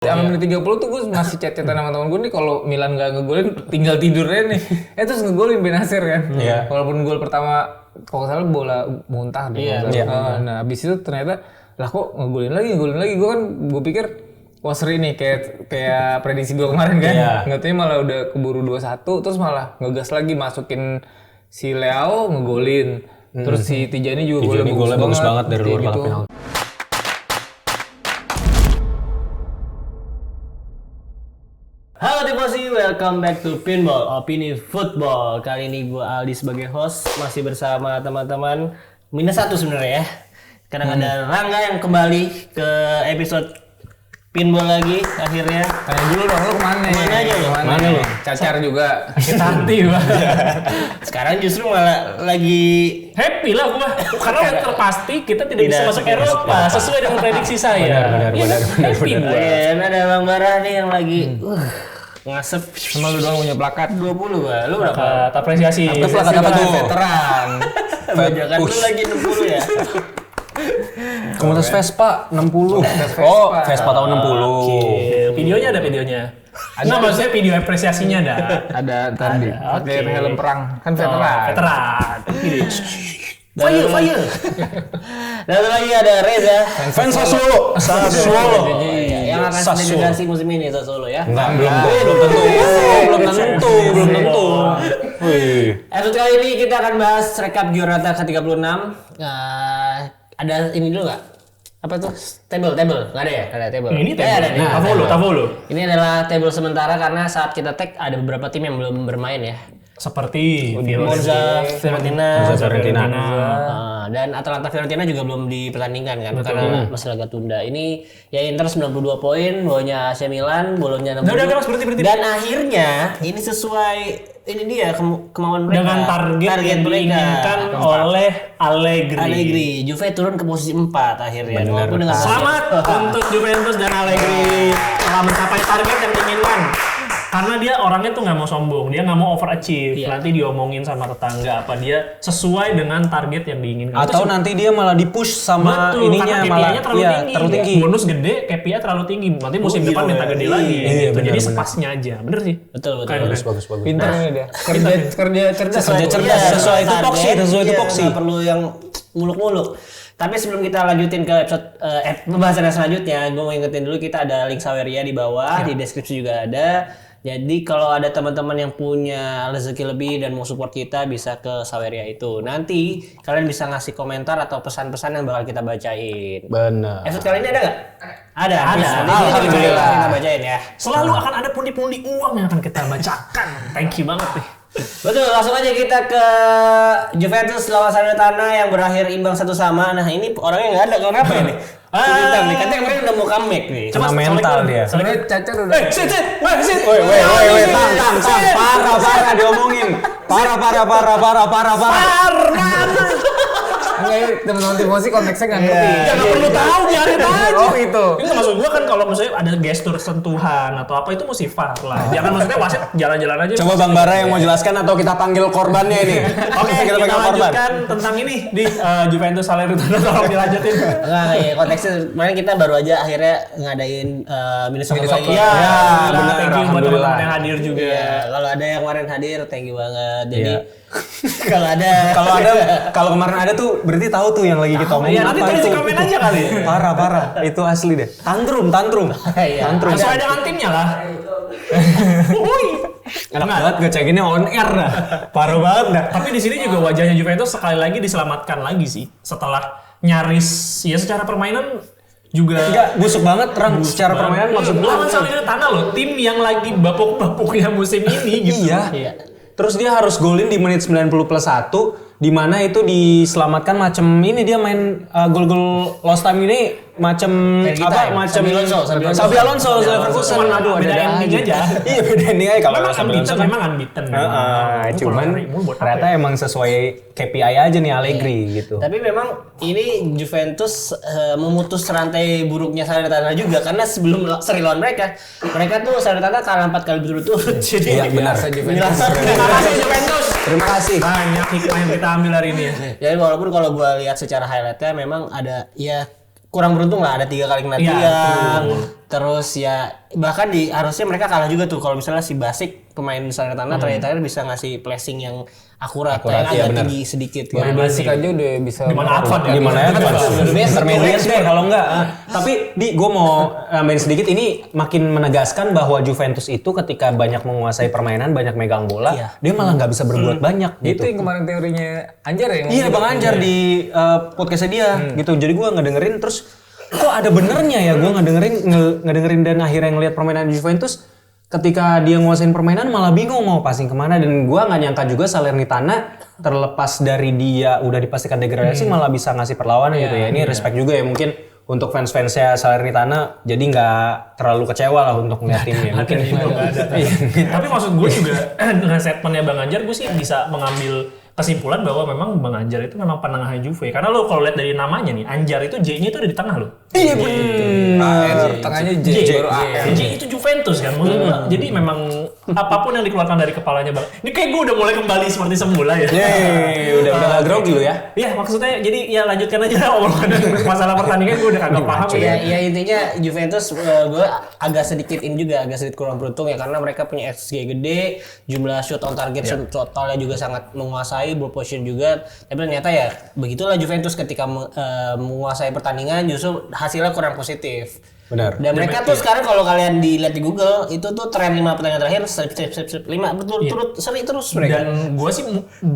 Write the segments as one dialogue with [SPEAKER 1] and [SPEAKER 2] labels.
[SPEAKER 1] Sampai menit 30 tuh gue masih chat-chatan sama temen gue nih kalau Milan gak ngegolin tinggal tidurnya nih. Terus ngegolin Benasir kan. Walaupun gol pertama kalau salah bola muntah deh. Nah abis itu ternyata lah kok ngegolin lagi. Gue pikir wah seri nih kayak prediksi gue kemarin kan. Nggak tahu malah udah keburu 2-1 terus malah ngegas lagi masukin si Leao ngegolin. Terus si Tijani juga golnya bagus banget dari luar kotak penalti.
[SPEAKER 2] Halo Tifosi, welcome back to Pinball Opini Football. Kali ini gue Aldi sebagai host, masih bersama teman-teman -1 sebenarnya ya. Kadang ada Rangga yang kembali ke episode Pinball lagi akhirnya.
[SPEAKER 1] Tanya dulu dong, lu kemana aja lu?
[SPEAKER 2] Mana lu?
[SPEAKER 1] Cacar juga, sakit hati banget.
[SPEAKER 2] Sekarang justru malah lagi
[SPEAKER 3] happy lah gua karena terpasti kita tidak bisa masuk Eropa sesuai dengan prediksi saya.
[SPEAKER 2] Benar. Happy gua. Ada Bang Barah nih yang lagi ngasep.
[SPEAKER 1] Sama lu doang punya plakat
[SPEAKER 2] 20 gua. Lu berapa?
[SPEAKER 3] Plakat apresiasi.
[SPEAKER 1] Plakat apa tuh? Veteran.
[SPEAKER 2] Bajakan lu lagi 60 ya.
[SPEAKER 4] Komunitas Vespa 60. Vespa tahun 60.
[SPEAKER 3] Videonya ada videonya. Nah, maksudnya video apresiasinya ada.
[SPEAKER 1] Ada tadi. Pakai helm perang. Kan veteran.
[SPEAKER 3] Veteran.
[SPEAKER 2] Fire. Dan satu lagi ada Reza.
[SPEAKER 4] Fans Sassuolo.
[SPEAKER 2] Yang akan delegasi musim ini Sassuolo ya.
[SPEAKER 4] Belum tentu.
[SPEAKER 2] Episode kali ini kita akan bahas rekap Giornata ke-36. Ada ini dulu nggak? Apa tuh? Table? Nggak ada ya? Ada table.
[SPEAKER 3] Ini table.
[SPEAKER 2] Ada nih.
[SPEAKER 3] Tavolo.
[SPEAKER 2] Ini adalah table sementara karena saat kita tag ada beberapa tim yang belum bermain ya.
[SPEAKER 3] Seperti
[SPEAKER 2] Monza, Fiorentina. Dan Atalanta Fiorentina juga belum dipertandingkan kan karena masih laga tunda. Ini ya Inter 92 poin, bawahnya AC Milan, Bologna 60.
[SPEAKER 3] Udah, berhenti.
[SPEAKER 2] Dan akhirnya ini sesuai ini dia kemauan mereka.
[SPEAKER 3] Dengan target yang diinginkan oleh Allegri.
[SPEAKER 2] Juve turun ke posisi 4 akhirnya. Walaupun dengan
[SPEAKER 3] Selamat untuk Juventus dan Allegri telah mencapai target yang diinginkan. Karena dia orangnya tuh nggak mau sombong, dia nggak mau overachieve. Nanti diomongin sama tetangga apa dia sesuai dengan target yang diinginkan.
[SPEAKER 4] Atau nanti dia malah dipush sama ininya malah terlalu tinggi.
[SPEAKER 3] Bonus gede, KPI terlalu tinggi. Nanti musim depan minta gede lagi. Gitu. Jadi sepasnya aja, bener sih.
[SPEAKER 2] Betul.
[SPEAKER 4] Bagus.
[SPEAKER 1] Pintar ini dia. Kerja cerdas.
[SPEAKER 4] Sesuai tupoksi.
[SPEAKER 2] Nggak perlu yang muluk-muluk. Tapi sebelum kita lanjutin ke episode pembahasan yang selanjutnya, gue mau ingetin dulu kita ada link Saweria di bawah, di deskripsi juga ada. Jadi kalau ada teman-teman yang punya rezeki lebih dan mau support kita bisa ke Saweria itu. Nanti kalian bisa ngasih komentar atau pesan-pesan yang bakal kita bacain.
[SPEAKER 4] Benar.
[SPEAKER 2] Episode kali ini ada nggak? Ada.
[SPEAKER 3] Alhamdulillah.
[SPEAKER 2] Kita bacain ya.
[SPEAKER 3] Selalu akan ada pundi-pundi uang yang akan kita bacakan. Thank you banget nih.
[SPEAKER 2] Betul, langsung aja kita ke Juventus lawan Salernitana yang berakhir imbang 1-1. Nah ini orangnya nggak ada, kenapa ini? Sebentar nih, katanya kemarin udah mau comeback nih.
[SPEAKER 4] Cuma mental dia.
[SPEAKER 1] Sebenarnya Cacar udah.
[SPEAKER 3] Sit.
[SPEAKER 4] Tang. Parah diomongin. Parah.
[SPEAKER 1] Enggak, teman-teman Tifosi konteksnya nggak ngerti.
[SPEAKER 3] Jangan perlu tahu, biarin aja.
[SPEAKER 1] Oh itu.
[SPEAKER 3] Ini maksud gua kan kalau misalnya ada gestur sentuhan atau apa itu mesti VAR lah. Jangan maksudnya wasit jalan-jalan aja.
[SPEAKER 4] Coba Bang Bara yang mau jelaskan atau kita panggil korbannya ini.
[SPEAKER 3] Oke, kita lanjutkan tentang ini di Juventus Salernitana, tolong dilanjutin.
[SPEAKER 2] Enggak, ya konteksnya kemarin kita baru aja akhirnya ngadain Minnesota lagi.
[SPEAKER 3] Ya,
[SPEAKER 4] benar.
[SPEAKER 3] thank you buat teman-teman yang hadir juga.
[SPEAKER 2] Iya, kalau ada yang kemarin hadir, thank you banget. Jadi
[SPEAKER 4] kalau kemarin ada tuh berarti tahu tuh yang lagi kita omongin.
[SPEAKER 3] Iya, nanti tulis di komen aja kali.
[SPEAKER 4] Parah. Itu asli deh. Tantrum.
[SPEAKER 3] Sesuai dengan timnya lah.
[SPEAKER 4] Enak banget ngecekinnya on air dah. Parah banget dah.
[SPEAKER 3] Tapi di sini juga wajahnya Juventus sekali lagi diselamatkan lagi sih setelah nyaris ya secara permainan juga
[SPEAKER 4] enggak busuk banget secara permainan maksud gue.
[SPEAKER 3] Lawan Salernitana loh, tim yang lagi bapuk-bapuknya musim ini gitu.
[SPEAKER 4] Iya. Terus dia harus golin di menit 90 plus 1 di mana itu diselamatkan macam ini dia main gol-gol lost time ini macam Xabi Alonso Leverkusen.
[SPEAKER 3] Aduh, beda ending aja.
[SPEAKER 4] Iya, beda ending aja kalau
[SPEAKER 3] memang unbeaten.
[SPEAKER 4] Cuman ternyata emang sesuai KPI aja nih Allegri gitu.
[SPEAKER 2] Tapi memang ini Juventus memutus rantai buruknya Salernitana juga karena sebelum seri lawan mereka tuh Salernitana kalah 4 kali berturut-turut. Jadi
[SPEAKER 4] iya, benar.
[SPEAKER 2] Terima kasih Juventus.
[SPEAKER 4] Terima kasih.
[SPEAKER 3] Banyak hikmah yang kita ambil hari ini ya.
[SPEAKER 2] Jadi walaupun kalau gua lihat secara highlightnya memang ada ya kurang beruntung lah, ada 3 kali kena tiang. Terus ya bahkan harusnya mereka kalah juga tuh kalau misalnya si Basic pemain Salernitana terakhir bisa ngasih placing yang akurat yang agak tinggi sedikit.
[SPEAKER 1] Baru Basic aja udah bisa.
[SPEAKER 3] Gimana Advan ya?
[SPEAKER 4] Gimana Advan? Intermediate deh kalau enggak. Tapi gue mau nambahin sedikit, ini makin menegaskan bahwa Juventus itu ketika banyak menguasai permainan, banyak megang bola, dia malah nggak bisa berbuat banyak gitu.
[SPEAKER 1] Itu yang kemarin teorinya Anjar ya?
[SPEAKER 4] Iya Bang Anjar di podcastnya dia gitu. Jadi gue ngedengerin terus kok ada benernya ya, gue ngedengerin dan akhirnya ngelihat permainan Juventus ketika dia nguasain permainan malah bingung mau passing kemana, dan gue nggak nyangka juga Salernitana terlepas dari dia udah dipastikan degradasi malah bisa ngasih perlawanan gitu ya. Ini respect juga ya mungkin untuk fans-fansnya Salernitana, jadi nggak terlalu kecewa lah untuk ngeliat timnya. Mungkin
[SPEAKER 3] Tapi maksud gue juga dengan statementnya Bang Anjar, gue sih bisa mengambil kesimpulan bahwa memang Bang Anjar itu memang penengahnya Juve. Karena lo kalau lihat dari namanya nih, Anjar itu J-nya itu ada di tengah lo.
[SPEAKER 4] Iya bener.
[SPEAKER 1] Tengahnya J.
[SPEAKER 3] J itu Juventus kan maksud gue. Jadi memang apapun yang dikeluarkan dari kepalanya Bang. Ini kayak gue udah mulai kembali seperti semula ya.
[SPEAKER 4] Udah gak grogi lo ya.
[SPEAKER 3] Iya maksudnya jadi ya lanjutkan aja omongan masalah pertandingan, gue udah kagak paham ya.
[SPEAKER 2] Ya intinya Juventus gue agak sedikit kurang beruntung ya, karena mereka punya XG gede, jumlah shoot on target totalnya juga sangat menguasai, ball position juga. Tapi ternyata ya begitulah Juventus ketika menguasai pertandingan justru hasilnya kurang positif.
[SPEAKER 4] Benar.
[SPEAKER 2] Dan mereka tuh sekarang kalau kalian dilihat di Google itu tuh tren 5 pertandingan terakhir strip 5 berturut-turut seri terus mereka.
[SPEAKER 3] Dan gue sih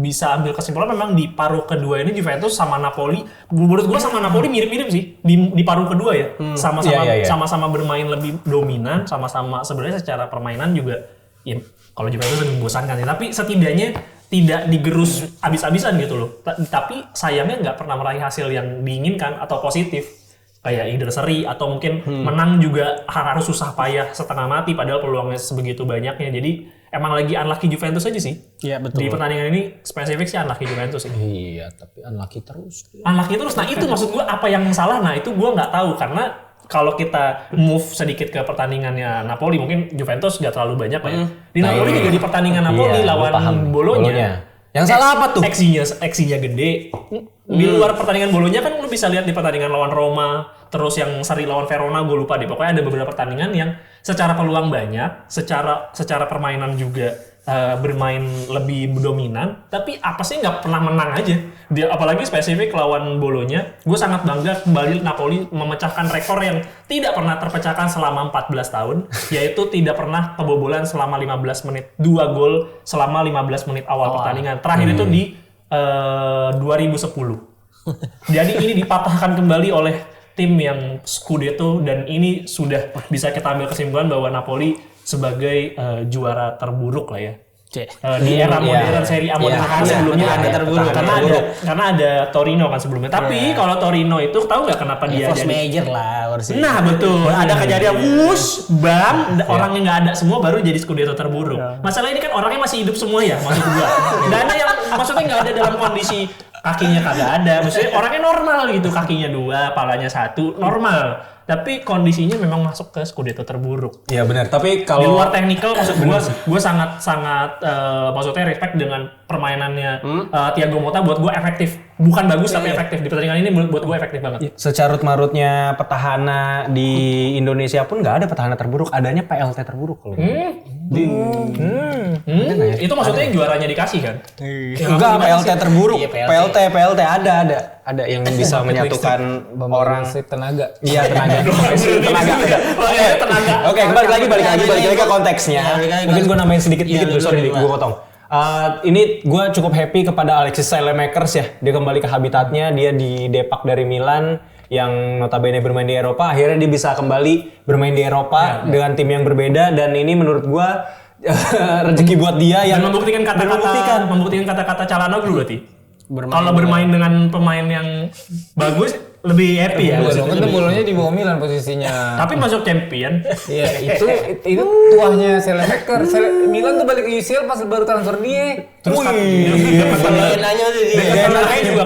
[SPEAKER 3] bisa ambil kesimpulan memang di paruh kedua ini Juventus sama Napoli, menurut gue sama Napoli mirip-mirip sih di paruh kedua ya. Sama-sama bermain lebih dominan, sama-sama sebenarnya secara permainan juga ya kalau Juventus lebih membosankan sih, tapi setidaknya tidak digerus abis-abisan gitu loh. Tapi sayangnya nggak pernah meraih hasil yang diinginkan atau positif. Kayak either seri atau mungkin menang juga harus susah payah setengah mati padahal peluangnya sebegitu banyaknya. Jadi emang lagi unlucky Juventus aja sih.
[SPEAKER 2] Iya betul.
[SPEAKER 3] Di pertandingan ini spesifik sih unlucky Juventus sih.
[SPEAKER 4] Iya, tapi unlucky terus.
[SPEAKER 3] Unlucky terus. Nah itu maksud gue apa yang salah? Nah itu gue nggak tahu, karena kalau kita move sedikit ke pertandingannya Napoli, mungkin Juventus nggak terlalu banyak lah ya. Di Napoli juga di pertandingan Napoli lawan Bolonya.
[SPEAKER 4] Yang salah apa tuh?
[SPEAKER 3] X-nya gede. Di luar pertandingan Bolonya kan lu bisa lihat di pertandingan lawan Roma, terus yang seri lawan Verona, gue lupa deh. Pokoknya ada beberapa pertandingan yang secara peluang banyak, secara permainan juga bermain lebih dominan, tapi apa sih nggak pernah menang aja. Dia apalagi spesifik lawan Bolonya, gue sangat bangga kembali Napoli memecahkan rekor yang tidak pernah terpecahkan selama 14 tahun, yaitu tidak pernah kebobolan selama 15 menit, 2 gol selama 15 menit awal pertandingan. Terakhir itu di 2010. Jadi ini dipatahkan kembali oleh tim yang Scudetto, dan ini sudah bisa kita ambil kesimpulan bahwa Napoli sebagai juara terburuk lah ya. Di era modern Serie A modern kan sebelumnya ada terburuk karena ada Torino kan sebelumnya. Tapi kalau Torino itu tahu nggak kenapa dia
[SPEAKER 2] force major lah harusnya.
[SPEAKER 3] Nah betul, ada kejadian orangnya nggak ada semua baru jadi Scudetto terburuk. Masalah ini kan orangnya masih hidup semua ya, maksud gua. Dana yang maksudnya nggak ada dalam kondisi kakinya kagak ada, maksudnya orangnya normal gitu, kakinya 2, palanya 1, normal. Tapi kondisinya memang masuk ke Scudetto terburuk.
[SPEAKER 4] Iya benar. Tapi kalau
[SPEAKER 3] di luar teknikal, maksud gue sangat maksudnya respect dengan permainannya Thiago Motta. Buat gue efektif, bukan bagus tapi efektif di pertandingan ini. Buat gue efektif banget.
[SPEAKER 4] Secarut marutnya petahana di Indonesia pun nggak ada petahana terburuk, adanya PLT terburuk kalau.
[SPEAKER 3] Itu maksudnya juaranya dikasih kan?
[SPEAKER 4] Enggak, PLT terburuk. PLT ada yang bisa menyatukan orang
[SPEAKER 1] tenaga.
[SPEAKER 4] Iya tenaga. Oke, balik lagi ke konteksnya. Mungkin gue nambahin sedikit, sorry gue potong. Ini gue cukup happy kepada Alexis Saelemaekers ya. Dia kembali ke habitatnya, dia di Depak dari Milan yang notabene bermain di Eropa. Akhirnya dia bisa kembali bermain di Eropa dengan tim yang berbeda, dan ini menurut gue rezeki buat dia yang
[SPEAKER 3] membuktikan kata-kata Calhanoglu berarti. Kalau bermain dengan pemain yang bagus lebih happy ya.
[SPEAKER 1] Itu Bolonya di bawah Milan posisinya.
[SPEAKER 3] Tapi masuk champion.
[SPEAKER 1] Iya, itu tuahnya Saelemaekers. Milan tuh balik ke UCL pas baru transfer dia.
[SPEAKER 3] Terus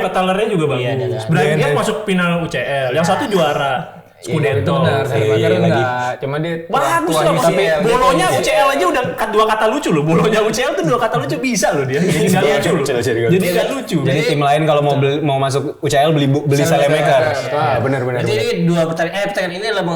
[SPEAKER 3] ketelernya juga bagus. Berarti dia masuk final UCL. Yang satu juara. Scudetto.
[SPEAKER 1] Benar, Salvatore enggak. Cuma dia
[SPEAKER 3] Bagus
[SPEAKER 1] tua
[SPEAKER 3] loh,
[SPEAKER 1] di
[SPEAKER 3] tapi
[SPEAKER 1] UCL.
[SPEAKER 3] bolonya UCL aja udah dua kata lucu loh. Bolonya UCL tuh dua kata lucu bisa loh dia. Jadi nggak lucu loh. Jadi nggak lucu.
[SPEAKER 4] Jadi tim lain kalau mau masuk UCL beli Salemaker. Benar.
[SPEAKER 2] Jadi ini dua pertandingan ini adalah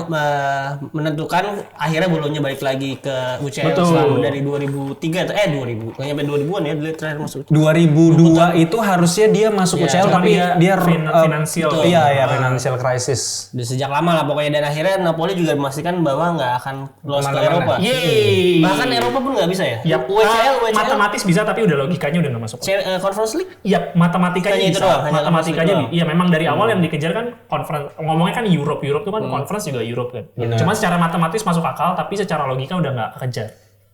[SPEAKER 2] menentukan akhirnya bolonya balik lagi ke UCL selama dari 2003 atau 2000 nggak nyampe 2000-an ya dia terakhir masuk
[SPEAKER 4] 2002 itu harusnya dia masuk UCL tapi dia
[SPEAKER 3] finansial.
[SPEAKER 4] Iya, financial crisis.
[SPEAKER 2] Udah sejak lama lah pokoknya, dan akhirnya Napoli juga memastikan bahwa nggak akan lolos ke Eropa. Bahkan Eropa pun nggak bisa ya.
[SPEAKER 3] Yap, UCL matematis bisa tapi udah logikanya udah nggak masuk.
[SPEAKER 2] Conference League?
[SPEAKER 3] Iya, matematikanya
[SPEAKER 2] Hanya
[SPEAKER 3] bisa.
[SPEAKER 2] itu doang,
[SPEAKER 3] Matematikanya iya memang dari awal yang dikejar kan conference. Ngomongnya kan Europe itu kan conference juga Europe kan. Cuma secara matematis masuk akal tapi secara logika udah nggak kekejar.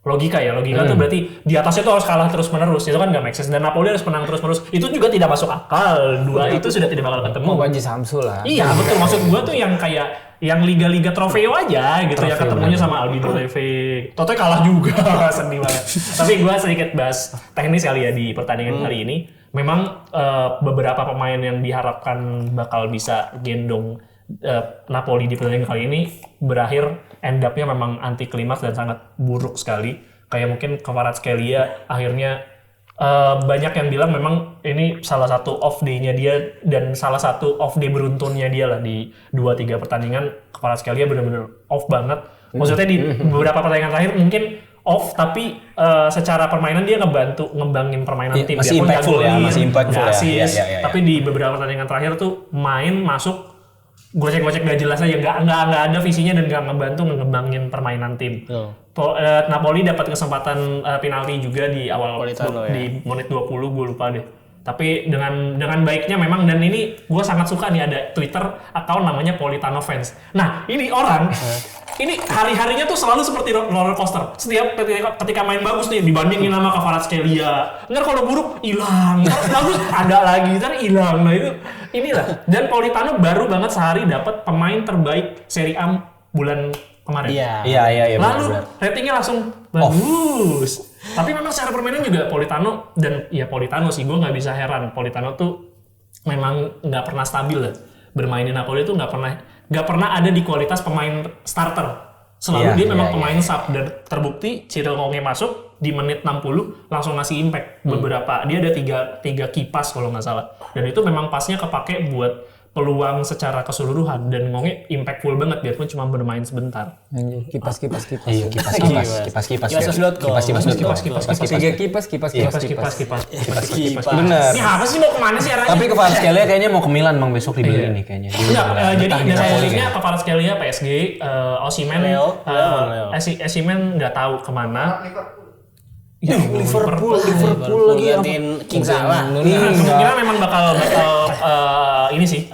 [SPEAKER 3] Logika tuh berarti di atasnya tuh harus kalah terus menerus, itu kan nggak make sense, dan Napoli harus menang terus menerus, itu juga tidak masuk akal. Dua itu sudah tidak bakal ketemu.
[SPEAKER 1] Baji Samsul lah.
[SPEAKER 3] Iya betul, maksud gua tuh yang kayak yang liga-liga trofeo aja gitu ya, ketemunya sama Albino Leve. Toto kalah juga, sedih banget. Tapi gua sedikit bahas teknis kali ya di pertandingan kali ini. Memang beberapa pemain yang diharapkan bakal bisa gendong Napoli di pertandingan kali ini berakhir end up-nya memang anti klimaks dan sangat buruk sekali. Kayak mungkin Kvaratskhelia akhirnya banyak yang bilang memang ini salah satu off day-nya dia dan salah satu off day beruntunnya dia lah di 2-3 pertandingan. Kvaratskhelia benar-benar off banget. Maksudnya di beberapa pertandingan terakhir mungkin off, tapi secara permainan dia ngebantu ngembangin permainan tim.
[SPEAKER 4] Masih impactful ya, masih impactful ya.
[SPEAKER 3] Tapi di beberapa pertandingan terakhir tuh main masuk gocek-gocek gak jelas aja, nggak ada visinya dan nggak ngebantu ngembangin permainan tim. Napoli dapat kesempatan penalti juga di awal di menit 20, gue lupa deh. Tapi dengan baiknya memang, dan ini gue sangat suka nih ada Twitter account namanya Politano Fans. Nah ini orang ini hari-harinya tuh selalu seperti roller coaster. Setiap ketika main bagus nih dibandingin sama Kvaratskhelia. Ntar kalau buruk hilang, bagus ada lagi, ntar hilang. Nah itu inilah. Dan Politano baru banget sehari dapat pemain terbaik Serie A bulan kemarin.
[SPEAKER 4] Iya.
[SPEAKER 3] Lalu ratingnya langsung bagus. Tapi memang secara permainan juga Politano, dan ya Politano sih, gue nggak bisa heran. Politano tuh memang nggak pernah stabil lah. Bermain di Napoli tuh nggak pernah ada di kualitas pemain starter. Selalu dia memang pemain sub, dan terbukti Cyril Ngonge masuk di menit 60 langsung ngasih impact beberapa. Dia ada tiga kipas kalau nggak salah. Dan itu memang pasnya kepake buat peluang secara keseluruhan, dan Ngonge impactful banget biarpun cuma bermain sebentar.
[SPEAKER 1] Kipas.
[SPEAKER 4] Iya, kipas. Bener.
[SPEAKER 3] Ini apa sih, mau kemana sih arahnya?
[SPEAKER 4] Tapi Kvaratskhelia kayaknya mau ke Milan Bang, besok dibeli nih kayaknya.
[SPEAKER 3] Enggak, jadi dasarnya Kvaratskhelia PSG, Osimhen, Osimhen nggak tahu kemana.
[SPEAKER 2] Liverpool lagi gantiin King Salah.
[SPEAKER 3] Kemungkinan memang bakal ini sih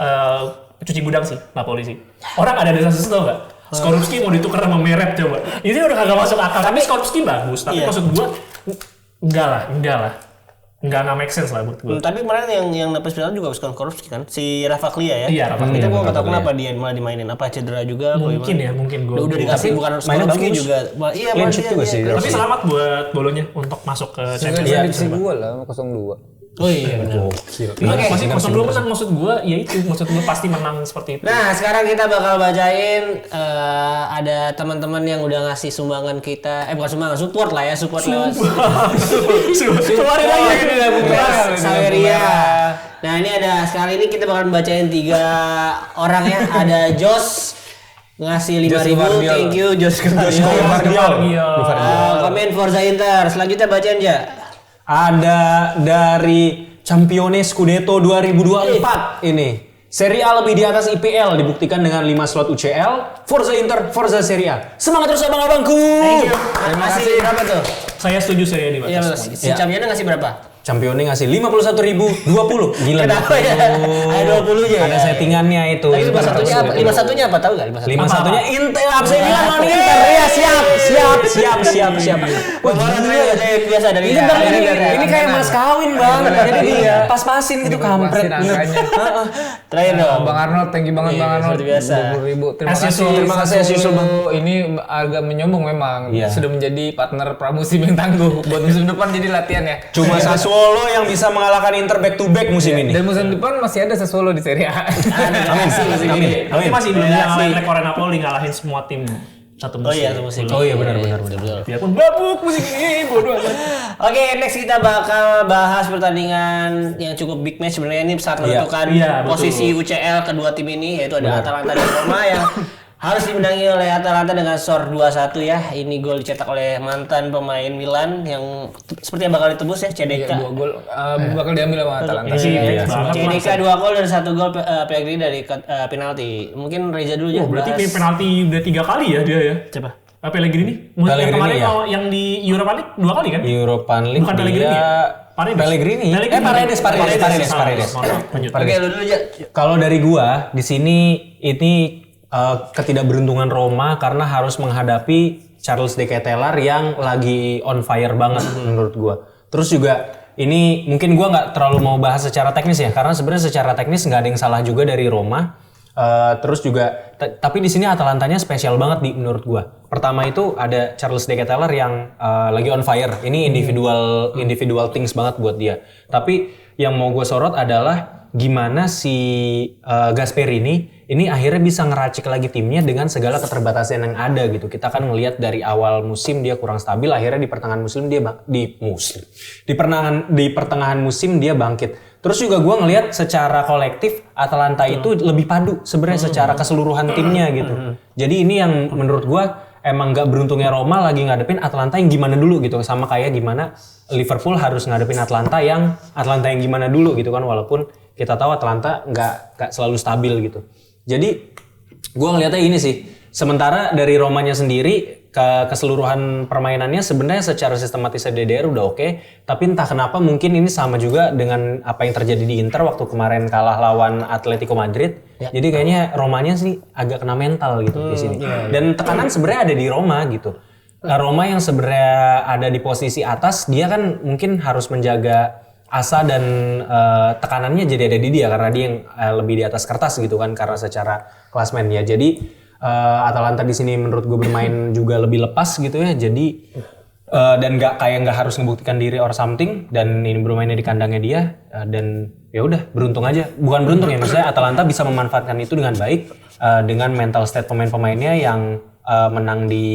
[SPEAKER 3] cuci gudang sih Napoli sih. Orang ada desas-desus tau nggak? Skorupski mau ditukar sama Meret coba. Ini udah kagak masuk akal. Tapi Skorupski bagus. Tapi maksud gua enggak lah. Enggak make sense lah buat gue.
[SPEAKER 2] Tapi kemarin yang dapat penalti juga bukan Skorupski kan? Si Rafa Klia ya?
[SPEAKER 3] Iya, Rafa Klia.
[SPEAKER 2] Itu gue nggak tahu kenapa dia malah dimainin. Apa cedera juga?
[SPEAKER 3] Mungkin gue.
[SPEAKER 2] Udah dikasih bukan Skorupski juga. Iya,
[SPEAKER 4] juga sih.
[SPEAKER 3] Tapi selamat buat bolonya untuk masuk ke Champions League.
[SPEAKER 1] Divisi 2 lah, 0-2.
[SPEAKER 2] Oh iya benar.
[SPEAKER 3] Masih 0-2 menang, maksud gue ya itu. Maksud gue pasti menang seperti itu.
[SPEAKER 2] Nah sekarang kita bakal bacain ada teman-teman yang udah ngasih sumbangan kita. Bukan sumbangan, support lah ya. Support lewat
[SPEAKER 3] Keluarin aja gitu ya,
[SPEAKER 2] Saweria. Nah ini ada, sekali ini kita bakal bacain 3 orang ya. Ada Jos ngasih 5.000, thank you Jos Guardiol. Komen Forza Inter. Selanjutnya bacain aja.
[SPEAKER 4] Ada dari Campione Scudetto 2024 ini. Serie A lebih di atas IPL dibuktikan dengan 5 slot UCL. Forza Inter, Forza Serie A. Semangat terus abang-abangku.
[SPEAKER 2] Thank you. Terima kasih. Berapa tuh?
[SPEAKER 3] Saya setuju Serie A di atas.
[SPEAKER 2] Si Campione ngasih berapa?
[SPEAKER 4] Campione ngasih 51.020. Gila.
[SPEAKER 2] Kenapa ya? Ada 20 aja.
[SPEAKER 4] Ada settingannya itu.
[SPEAKER 2] Tapi 51-nya apa? 51-nya apa? Tahu enggak 51?
[SPEAKER 4] 51-nya Inter. Saya bilang non Inter. Ya siap.
[SPEAKER 2] Siap. Biasa dari
[SPEAKER 4] ini kayak mas kawin bang, jadi pas-pasin gitu kampret.
[SPEAKER 2] Terakhir dong.
[SPEAKER 1] Bang Arnold, thank you banget Bang Arnold.
[SPEAKER 2] Biasa.
[SPEAKER 1] 20.000. Terima kasih as usual Bang. Ini agak menyombong memang. Sudah menjadi partner pramusim yang tangguh. Buat musim depan jadi latihan ya.
[SPEAKER 4] Cuma Sassuolo yang bisa mengalahkan Inter back to back musim ini.
[SPEAKER 1] Dan musim depan masih ada Sassuolo di Serie A.
[SPEAKER 3] Amin. Tapi masih belum bisa ngalahin rekor Napoli, ngalahin semua tim satu musim.
[SPEAKER 2] Oh iya benar.
[SPEAKER 3] Biarpun babuk musim ini bodoh amat.
[SPEAKER 2] Oke, next kita bakal bahas pertandingan yang cukup big match sebenarnya ini saat menentukan posisi UCL kedua tim ini, yaitu ada Atalanta dan Roma yang harus dimenangi oleh Atalanta dengan skor 2-1 ya. Ini gol dicetak oleh mantan pemain Milan yang sepertinya bakal ditebus ya, CDK.
[SPEAKER 1] Iya, 2 gol bakal diambil sama Atalanta.
[SPEAKER 2] CDK 2 gol dan 1 gol Pellegrini dari penalti. Mungkin Reza dulu ya.
[SPEAKER 3] Berarti penalti udah 3 kali ya dia ya.
[SPEAKER 2] Coba.
[SPEAKER 3] Pellegrini? Yang kemarin yang di Europa League 2 kali kan?
[SPEAKER 4] Europa League.
[SPEAKER 3] Bukan Pellegrini ya?
[SPEAKER 4] Pellegrini. Paredes.
[SPEAKER 2] Oke, lu dulu aja.
[SPEAKER 4] Kalau dari gua di sini ini ketidakberuntungan Roma karena harus menghadapi Charles De Ketelaere yang lagi on fire banget menurut gua. Terus juga ini mungkin gua nggak terlalu mau bahas secara teknis ya, karena sebenarnya secara teknis nggak ada yang salah juga dari Roma. Terus juga tapi di sini Atalantanya spesial banget menurut gua. Pertama itu ada Charles De Ketelaere yang lagi on fire. Ini individual things banget buat dia. Tapi yang mau gua sorot adalah gimana si Gasperini ini akhirnya bisa ngeracik lagi timnya dengan segala keterbatasan yang ada gitu. Kita kan ngelihat dari awal musim dia kurang stabil, akhirnya di pertengahan musim dia di pertengahan musim dia bangkit. Terus juga gue ngelihat secara kolektif Atalanta itu lebih padu sebenarnya secara keseluruhan timnya gitu. Jadi ini yang menurut gue emang nggak beruntungnya Roma lagi ngadepin Atalanta yang gimana dulu gitu, sama kayak gimana Liverpool harus ngadepin Atalanta yang gimana dulu gitu kan, walaupun kita tahu Atalanta nggak selalu stabil gitu. Jadi gue ngeliatnya ini sih, sementara dari Romanya sendiri keseluruhan permainannya sebenarnya secara sistematis DDR udah oke, tapi entah kenapa mungkin ini sama juga dengan apa yang terjadi di Inter waktu kemarin kalah lawan Atletico Madrid. Ya. Jadi kayaknya Romanya sih agak kena mental gitu di sini. Dan tekanan sebenarnya ada di Roma gitu. Roma yang sebenarnya ada di posisi atas, dia kan mungkin harus menjaga asa dan tekanannya jadi ada di dia karena dia yang lebih di atas kertas gitu kan, karena secara klasmen ya. Jadi Atalanta di sini menurut gue bermain juga lebih lepas gitu ya. Jadi dan nggak harus membuktikan diri or something, dan ini bermainnya di kandangnya dia dan ya udah beruntung aja. Bukan beruntung ya, maksudnya Atalanta bisa memanfaatkan itu dengan baik dengan mental state pemain-pemainnya yang menang di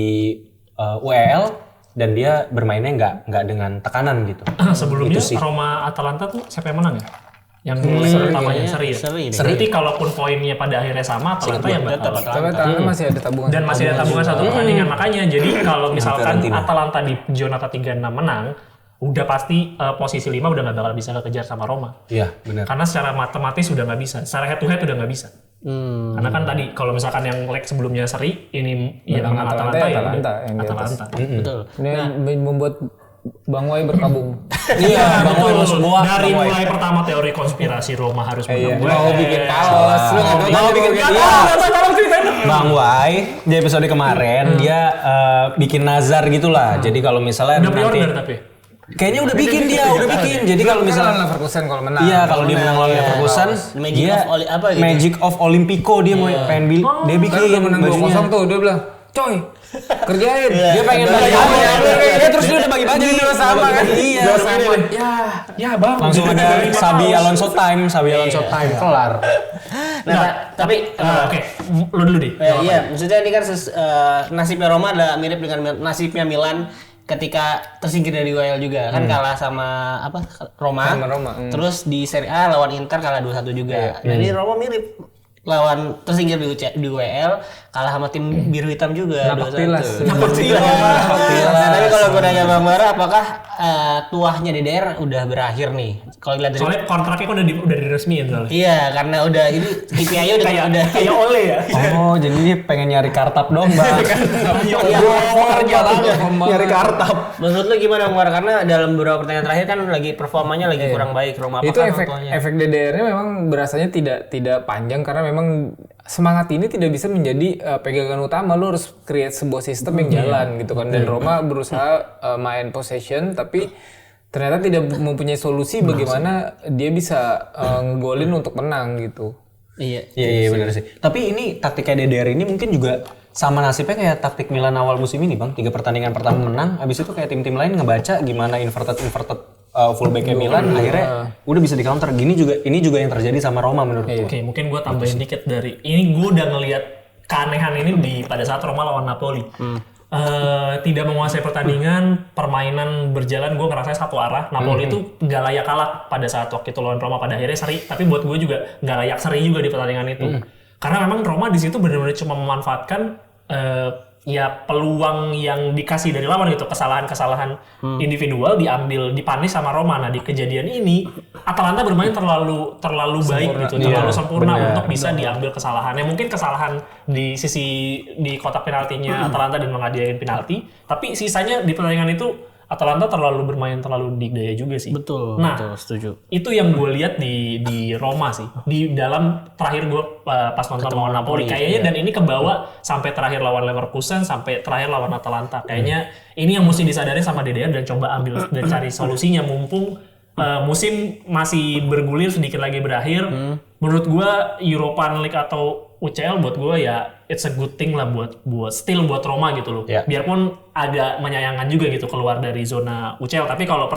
[SPEAKER 4] UEL. Dan dia bermainnya nggak dengan tekanan gitu.
[SPEAKER 3] Sebelumnya Roma Atalanta tuh siapa yang menang ya? Yang utamanya seri ya? Berarti kalaupun poinnya pada akhirnya sama, Atalanta yang bakal.
[SPEAKER 1] Atalanta masih ada tabungan.
[SPEAKER 3] Dan masih ada tabungan satu pertandingan. Makanya jadi kalau misalkan Atalanta di zona 36 menang, udah pasti posisi 5 udah nggak bakal bisa kekejar sama Roma.
[SPEAKER 4] Iya, benar.
[SPEAKER 3] Karena secara matematis udah nggak bisa. Secara head to head udah nggak bisa. Karena kan tadi kalau misalkan yang leg sebelumnya seri ini yang menang Atalanta.
[SPEAKER 2] Betul.
[SPEAKER 1] Ini membuat Bang Wai berkabung.
[SPEAKER 3] Iya, Bang Wai semua. Dari mulai pertama teori konspirasi Roma harus menang.
[SPEAKER 1] Mau bikin kaos,
[SPEAKER 4] mau bikin Bang Wai di episode kemarin dia bikin nazar gitulah. Jadi kalau misalnya
[SPEAKER 3] udah pre-order tapi
[SPEAKER 4] kayaknya udah bikin. Jadi kalau misalnya
[SPEAKER 1] Leverkusen kalau menang.
[SPEAKER 4] Iya, kalau dia menang lawan Leverkusen, dia Magic of Olympico dia mau pengen dia bikin
[SPEAKER 1] menang 2-0 tuh, dia bilang, "Coy, kerjain."
[SPEAKER 4] Dia pengen bagi-bagi. Terus dia udah bagi-bagi
[SPEAKER 1] sama kan.
[SPEAKER 4] Iya, sama.
[SPEAKER 3] Ya, Bang.
[SPEAKER 4] Langsung ada Xabi Alonso time kelar.
[SPEAKER 2] Nah, tapi
[SPEAKER 3] oke, lu dulu deh.
[SPEAKER 2] Iya, maksudnya ini kan nasibnya Roma adalah mirip dengan nasibnya Milan ketika tersingkir dari UEL juga kan, kalah sama Roma. Terus di Serie A lawan Inter kalah 2-1 juga. Jadi Roma mirip lawan tersingkir di UEL, kalah sama tim biru hitam juga.
[SPEAKER 1] Napak tilas.
[SPEAKER 2] Tapi kalau gue nanya Bang Bara, apakah tuahnya DDR udah berakhir nih? Kalau lihat dari
[SPEAKER 3] soalnya kontraknya kan udah diresmiin soalnya.
[SPEAKER 2] Iya, karena udah ini KPI udah
[SPEAKER 3] kayak Ole ya.
[SPEAKER 4] Oh, jadi dia pengen nyari kartap dong, Bang. Nyari kartap.
[SPEAKER 2] Menurut lu gimana, Bang Bara? Karena dalam beberapa pertandingan terakhir kan lagi performanya lagi kurang baik Roma.
[SPEAKER 1] Itu efek DDR-nya memang berasanya tidak panjang karena memang semangat ini tidak bisa menjadi pegangan utama. Lu harus create sebuah sistem yang jalan gitu kan. Dan Roma berusaha main possession tapi ternyata tidak mempunyai solusi bagaimana dia bisa ngegolin untuk menang gitu.
[SPEAKER 4] Iya benar sih. Tapi ini taktiknya DDR ini mungkin juga sama nasibnya kayak taktik Milan awal musim ini Bang. 3 pertandingan pertama menang, habis itu kayak tim-tim lain ngebaca gimana inverted fullbacknya Milan, akhirnya udah bisa di counter. Ini juga yang terjadi sama Roma menurut gue.
[SPEAKER 3] Oke, mungkin gue tambahin dikit dari ini. Gue udah ngelihat keanehan ini pada saat Roma lawan Napoli. Tidak menguasai pertandingan, permainan berjalan, gue ngerasa satu arah. Napoli itu nggak layak kalah pada saat waktu itu lawan Roma, pada akhirnya seri. Tapi buat gue juga nggak layak seri juga di pertandingan itu. Karena memang Roma di situ benar-benar cuma memanfaatkan peluang yang dikasih dari lawan gitu, kesalahan-kesalahan individual dipanis sama Roma. Nah di kejadian ini Atalanta bermain terlalu baik gitu, terlalu sempurna untuk bisa diambil kesalahannya. Mungkin kesalahan di kotak penaltinya Atalanta dan mengadain penalti, tapi sisanya di pertandingan itu Atalanta bermain terlalu dikdaya juga sih.
[SPEAKER 2] Betul, setuju.
[SPEAKER 3] Itu yang gue lihat di Roma sih. Di dalam terakhir gue pas nonton lawan Napoli kayaknya, dan ini kebawa sampai terakhir lawan Leverkusen, sampai terakhir lawan Atalanta. Kayaknya ini yang mesti disadari sama DDR dan coba ambil dan cari solusinya mumpung musim masih bergulir, sedikit lagi berakhir. Menurut gue Europa League atau UCL buat gue ya it's a good thing lah buat buat Roma gitu loh. Biarpun agak menyayangkan juga gitu keluar dari zona UCL, tapi kalau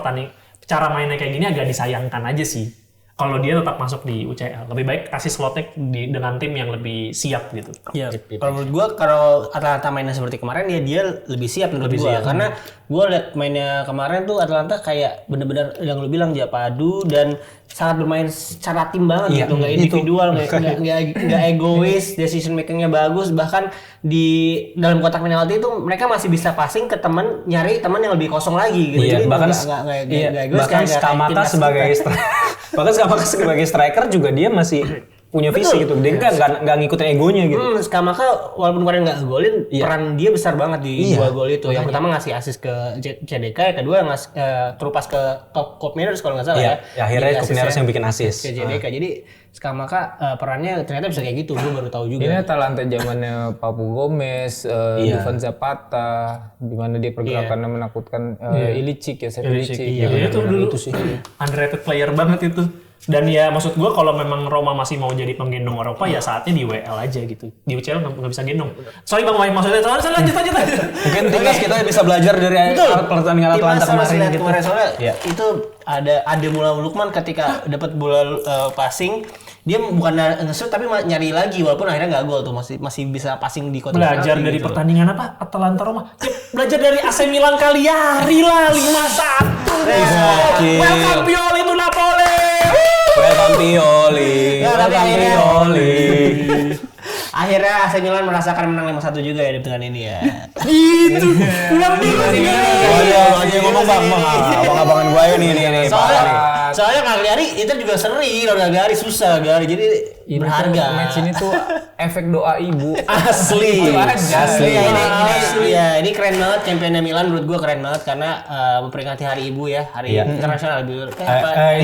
[SPEAKER 3] cara mainnya kayak gini agak disayangkan aja sih. Kalau dia tetap masuk di UCL, lebih baik kasih slotnya dengan tim yang lebih siap gitu.
[SPEAKER 2] Iya. Kalau menurut gue kalau Atalanta mainnya seperti kemarin ya dia lebih siap menurut gue. Karena gue liat mainnya kemarin tuh Atalanta kayak bener-bener yang lu bilang padu dan sangat bermain secara tim banget gitu, nggak individual, nggak egois, decision makingnya bagus. Bahkan di dalam kotak penalti itu mereka masih bisa passing ke teman, nyari teman yang lebih kosong lagi gitu. Jadi
[SPEAKER 4] bahkan Scamacca sebagai striker juga dia masih punya visi gitu. Dia nggak ngikutin egonya gitu.
[SPEAKER 2] Scamacca walaupun kemarin nggak golin, peran dia besar banget di 2 gol itu. Yang pertama ngasih assist ke CDK, yang kedua terupas ke Top Miners kalau nggak salah ya.
[SPEAKER 4] Akhirnya Top Miners yang bikin assist
[SPEAKER 2] ke CDK. Jadi Scamacca perannya ternyata bisa kayak gitu. Gue baru tahu juga.
[SPEAKER 1] Ini Atalanta zamannya Papu Gomez, Dufan Zapata, di mana dia pergerakannya menakutkan, Ilicic ya, Ilicic.
[SPEAKER 3] Iya, itu dulu underrated player banget itu. Dan ya maksud gue kalau memang Roma masih mau jadi penggendong Eropa ya saatnya di WL aja gitu. Di UCL nggak bisa gendong. Sorry Bang, maksudnya lanjut.
[SPEAKER 4] Mungkin timnas kita bisa belajar dari pertandingan Atalanta kemarin gitu.
[SPEAKER 2] Soalnya itu ada Mula Lukman ketika dapat bola passing, dia bukan nge-shoot tapi nyari lagi walaupun akhirnya nggak gol tuh, masih bisa passing di kotak penalti.
[SPEAKER 3] Belajar dari pertandingan apa? Atalanta Roma. Belajar dari AC Milan Cagliari lah 5-1. Welcome Pioli to Napoli.
[SPEAKER 4] Welcome Pioli.
[SPEAKER 2] Akhirnya AC Milan merasakan menang 5-1 juga ya di pertandingan ini ya.
[SPEAKER 3] Gitu. Pulang dulu.
[SPEAKER 4] Aja ngomong Bang, abang-abangan gue ayo nih.
[SPEAKER 2] Soalnya Cagliari itu juga seri, lawan Cagliari susah Cagliari. Jadi berharga.
[SPEAKER 1] Match ini tuh efek doa ibu.
[SPEAKER 2] Asli.
[SPEAKER 1] Itu aja.
[SPEAKER 2] Asli. Ini keren banget championnya Milan, menurut gua keren banget karena memperingati Hari Ibu ya, Hari Internasional Ibu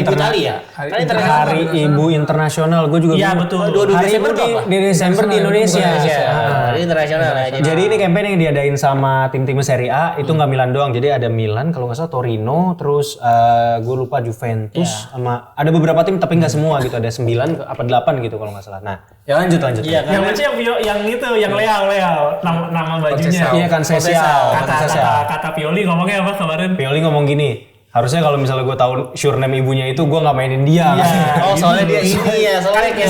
[SPEAKER 2] Itali ya.
[SPEAKER 4] Hari Ibu Internasional, gue juga.
[SPEAKER 2] Iya betul. 22 Desember
[SPEAKER 4] di Desember di Indonesia.
[SPEAKER 2] Hari internasional ya.
[SPEAKER 4] Jadi ini campaign yang diadain sama tim-tim Serie A itu nggak Milan doang. Jadi ada Milan, kalau nggak salah Torino, terus gue lupa Juventus, sama ada beberapa tim tapi nggak semua gitu. Ada 9 apa 8 gitu kalau nggak salah. Nah, ya lanjut.
[SPEAKER 2] Iya,
[SPEAKER 3] yang lucu yang Leao nama bajunya.
[SPEAKER 4] Iya kan Sesial.
[SPEAKER 3] Kata Pioli ngomongnya apa kemarin?
[SPEAKER 4] Pioli ngomong gini, harusnya kalau misalnya gue tahu surname ibunya itu gue nggak mainin dia.
[SPEAKER 2] Oh soalnya dia ini ya, soalnya kayak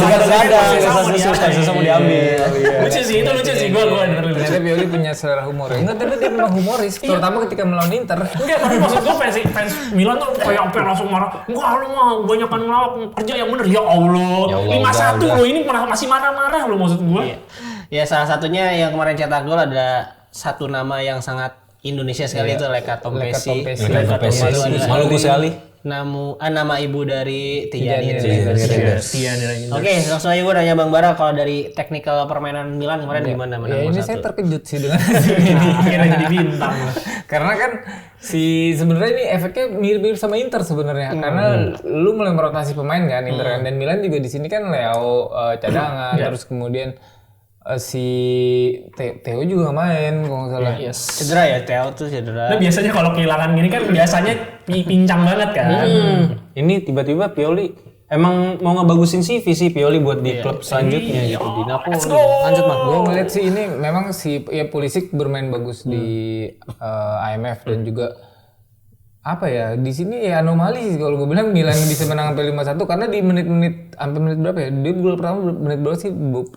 [SPEAKER 4] susah mau diambil.
[SPEAKER 3] Lucu sih, itu lucu sih gue
[SPEAKER 1] Ternyata Pioli punya selera humor. Enggak, tapi dia memang humoris, terutama ketika melawan Inter.
[SPEAKER 3] Enggak, tapi maksud gue fans Milan tuh kayak sampai langsung marah. Enggak, lu mah banyakan ngelawak, kerja yang bener. Ya Allah. 5-1 lo ini masih marah-marah lo maksud gue.
[SPEAKER 2] Ya salah satunya yang kemarin cetak gol ada satu nama yang sangat Indonesia sekali itu Leka Tompesi.
[SPEAKER 4] Maluku sekali.
[SPEAKER 2] Nama ibu dari Tijani.
[SPEAKER 3] Oke,
[SPEAKER 2] langsung aja gue nanya Bang Bara, kalau dari teknikal permainan Milan kemarin gimana menang 1-1?
[SPEAKER 1] Ini saya terkejut sih dengan hasil ini.
[SPEAKER 3] Akhirnya jadi bintang.
[SPEAKER 1] Karena kan sebenarnya ini efeknya mirip-mirip sama Inter sebenarnya. Karena lu mulai merotasi pemain kan Inter kan, dan Milan juga di sini kan Leo cadangan, terus kemudian si Theo juga main kalau nggak salah.
[SPEAKER 2] Cedera ya, Theo tuh cedera.
[SPEAKER 3] Nah biasanya kalau kehilangan gini kan biasanya pincang banget kan.
[SPEAKER 4] Ini tiba-tiba Pioli emang mau ngebagusin CV sih Pioli buat di klub selanjutnya gitu di Napoli.
[SPEAKER 1] Lanjut Mak, gue ngeliat sih ini memang Pulisic bermain bagus di IMF dan juga apa ya di sini ya anomali sih kalau gue bilang Milan bisa menang sampai 5-1 karena di menit sampai menit berapa ya? Dia gol pertama menit berapa sih?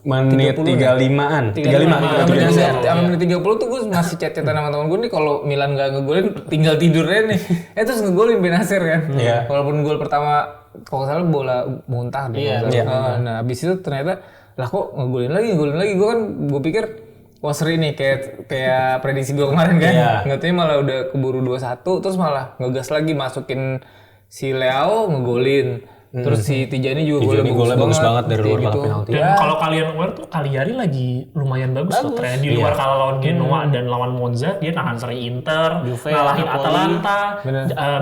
[SPEAKER 4] Menit 35-an. 35.
[SPEAKER 1] Sampai menit 30 tuh gue masih chat-chatan sama temen gue nih kalau Milan gak ngegolin tinggal tidurnya nih. Terus ngegolin Benasir kan. Walaupun gol pertama kalau salah bola muntah deh. Nah, habis itu ternyata lah kok ngegolin lagi. Gue pikir wah seri nih kayak prediksi gue kemarin kan. Nggak tahu malah udah keburu 2-1 terus malah ngegas lagi masukin si Leo ngegolin. Terus si Tijani juga golnya bagus banget
[SPEAKER 4] dari luar kotak penalti.
[SPEAKER 3] Dan kalau kalian aware tuh Cagliari lagi lumayan bagus tuh tren di luar kalah lawan Genoa dan lawan Monza, dia nahan seri Inter, ngalahin Atalanta,